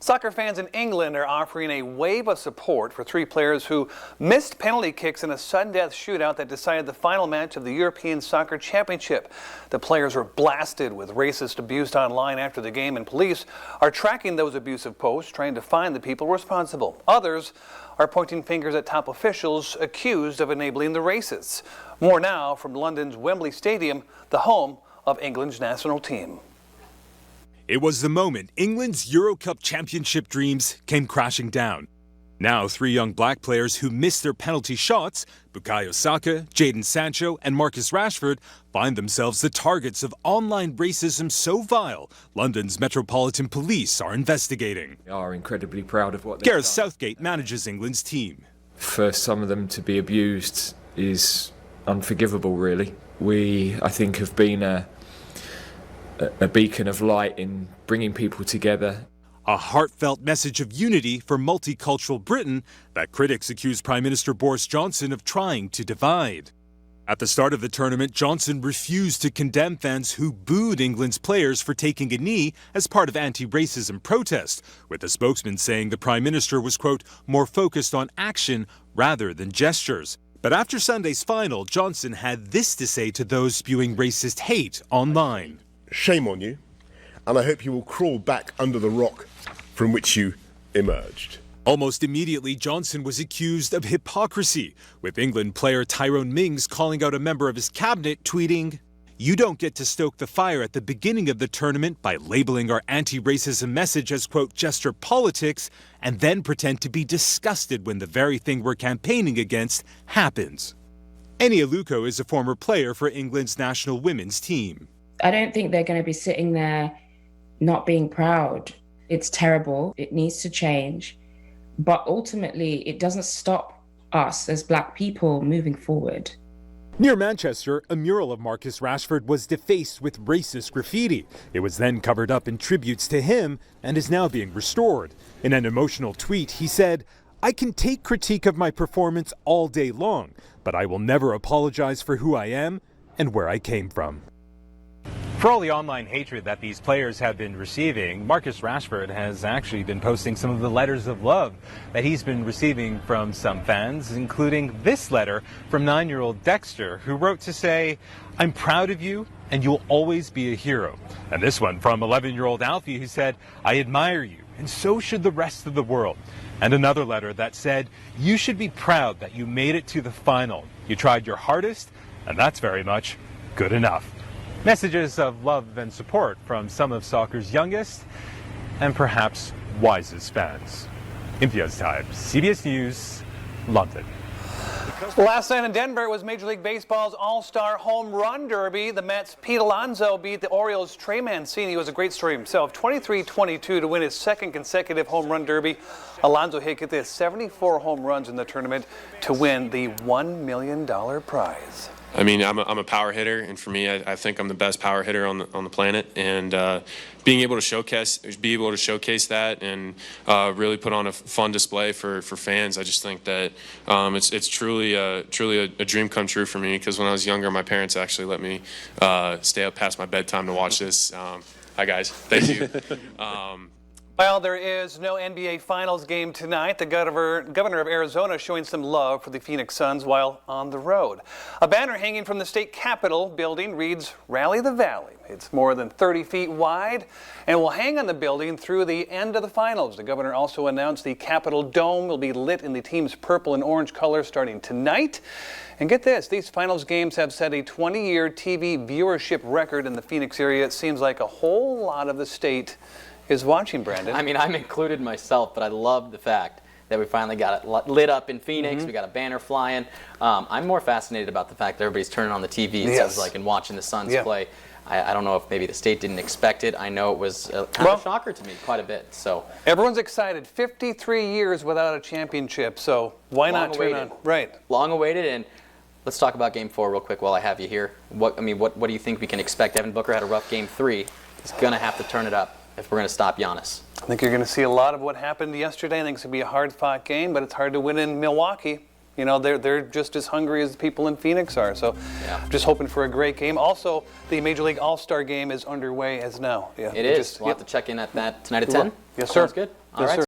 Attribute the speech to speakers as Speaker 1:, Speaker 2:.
Speaker 1: Soccer fans in England are offering a wave of support for three players who missed penalty kicks in a sudden death shootout that decided the final match of the European Soccer Championship. The players were blasted with racist abuse online after the game, and police are tracking those abusive posts, trying to find the people responsible. Others are pointing fingers at top officials accused of enabling the racists. More now from London's Wembley Stadium, the home of England's national team.
Speaker 2: It was the moment England's Euro Cup championship dreams came crashing down. Now, three young black players who missed their penalty shots, Bukayo Saka, Jadon Sancho, and Marcus Rashford, find themselves the targets of online racism so vile, London's Metropolitan Police are investigating.
Speaker 3: We are incredibly proud of what they've
Speaker 2: Gareth
Speaker 3: done.
Speaker 2: Southgate manages England's team.
Speaker 3: For some of them to be abused is unforgivable, really. We, I think, have been a beacon of light in bringing people together.
Speaker 2: A heartfelt message of unity for multicultural Britain that critics accuse Prime Minister Boris Johnson of trying to divide. At the start of the tournament, Johnson refused to condemn fans who booed England's players for taking a knee as part of anti-racism protest, with a spokesman saying the Prime Minister was, quote, more focused on action rather than gestures. But after Sunday's final, Johnson had this to say to those spewing racist hate online.
Speaker 4: Shame on you, and I hope you will crawl back under the rock from which you emerged.
Speaker 2: Almost immediately, Johnson was accused of hypocrisy, with England player Tyrone Mings calling out a member of his cabinet, tweeting, "You don't get to stoke the fire at the beginning of the tournament by labeling our anti-racism message as, quote, gesture politics, and then pretend to be disgusted when the very thing we're campaigning against happens." Eni Aluko is a former player for England's national women's team.
Speaker 5: I don't think they're going to be sitting there not being proud. It's terrible. It needs to change. But ultimately, it doesn't stop us as black people moving forward.
Speaker 2: Near Manchester, a mural of Marcus Rashford was defaced with racist graffiti. It was then covered up in tributes to him and is now being restored. In an emotional tweet, he said, "I can take critique of my performance all day long, but I will never apologize for who I am and where I came from." For all the online hatred that these players have been receiving, Marcus Rashford has actually been posting some of the letters of love that he's been receiving from some fans, including this letter from 9-year-old Dexter, who wrote to say, "I'm proud of you and you'll always be a hero." And this one from 11-year-old Alfie, who said, "I admire you and so should the rest of the world." And another letter that said, "You should be proud that you made it to the final. You tried your hardest and that's very much good enough." Messages of love and support from some of soccer's youngest and perhaps wisest fans. Imtiaz Taib, CBS News, London.
Speaker 1: Last night in Denver was Major League Baseball's All-Star Home Run Derby. The Mets' Pete Alonso beat the Orioles' Trey Mancini. It was a great story himself. 23-22 to win his second consecutive Home Run Derby. Alonso hit, get this, 74 home runs in the tournament to win the $1 million prize.
Speaker 6: I mean, I'm a power hitter, and for me, I think I'm the best power hitter on the planet. And being able to showcase that and really put on a fun display for fans, I just think that it's truly a dream come true for me. Because when I was younger, my parents actually let me stay up past my bedtime to watch this. Hi guys, thank you.
Speaker 1: Well, there is no NBA Finals game tonight. The governor of Arizona showing some love for the Phoenix Suns while on the road. A banner hanging from the state capitol building reads, "Rally the Valley." It's more than 30 feet wide and will hang on the building through the end of the finals. The governor also announced the Capitol Dome will be lit in the team's purple and orange colors starting tonight. And get this, these finals games have set a 20-year TV viewership record in the Phoenix area. It seems like a whole lot of the state is watching, Brandon.
Speaker 7: I mean, I'm included myself, but I love the fact that we finally got it lit up in Phoenix. We got a banner flying. I'm more fascinated about the fact that everybody's turning on the TV,
Speaker 1: Yes.
Speaker 7: like, and watching the Suns play. I don't know if maybe the state didn't expect it. I know it was kind of a shocker to me quite a bit. So
Speaker 1: everyone's excited. 53 years without a championship, so why not turn on? Right.
Speaker 7: Long awaited, and let's talk about Game 4 real quick while I have you here. What do you think we can expect? Devin Booker had a rough Game 3. He's going to have to turn it up if we're going to stop Giannis.
Speaker 1: I think you're going to see a lot of what happened yesterday. I think it's going to be a hard-fought game, but it's hard to win in Milwaukee. You know, they're just as hungry as the people in Phoenix are. So I'm just hoping for a great game. Also, the Major League All-Star game is underway as now. Yeah,
Speaker 7: It is. We'll have to check in at that tonight at 10.
Speaker 1: Yes, sir.
Speaker 7: Sounds good. All right.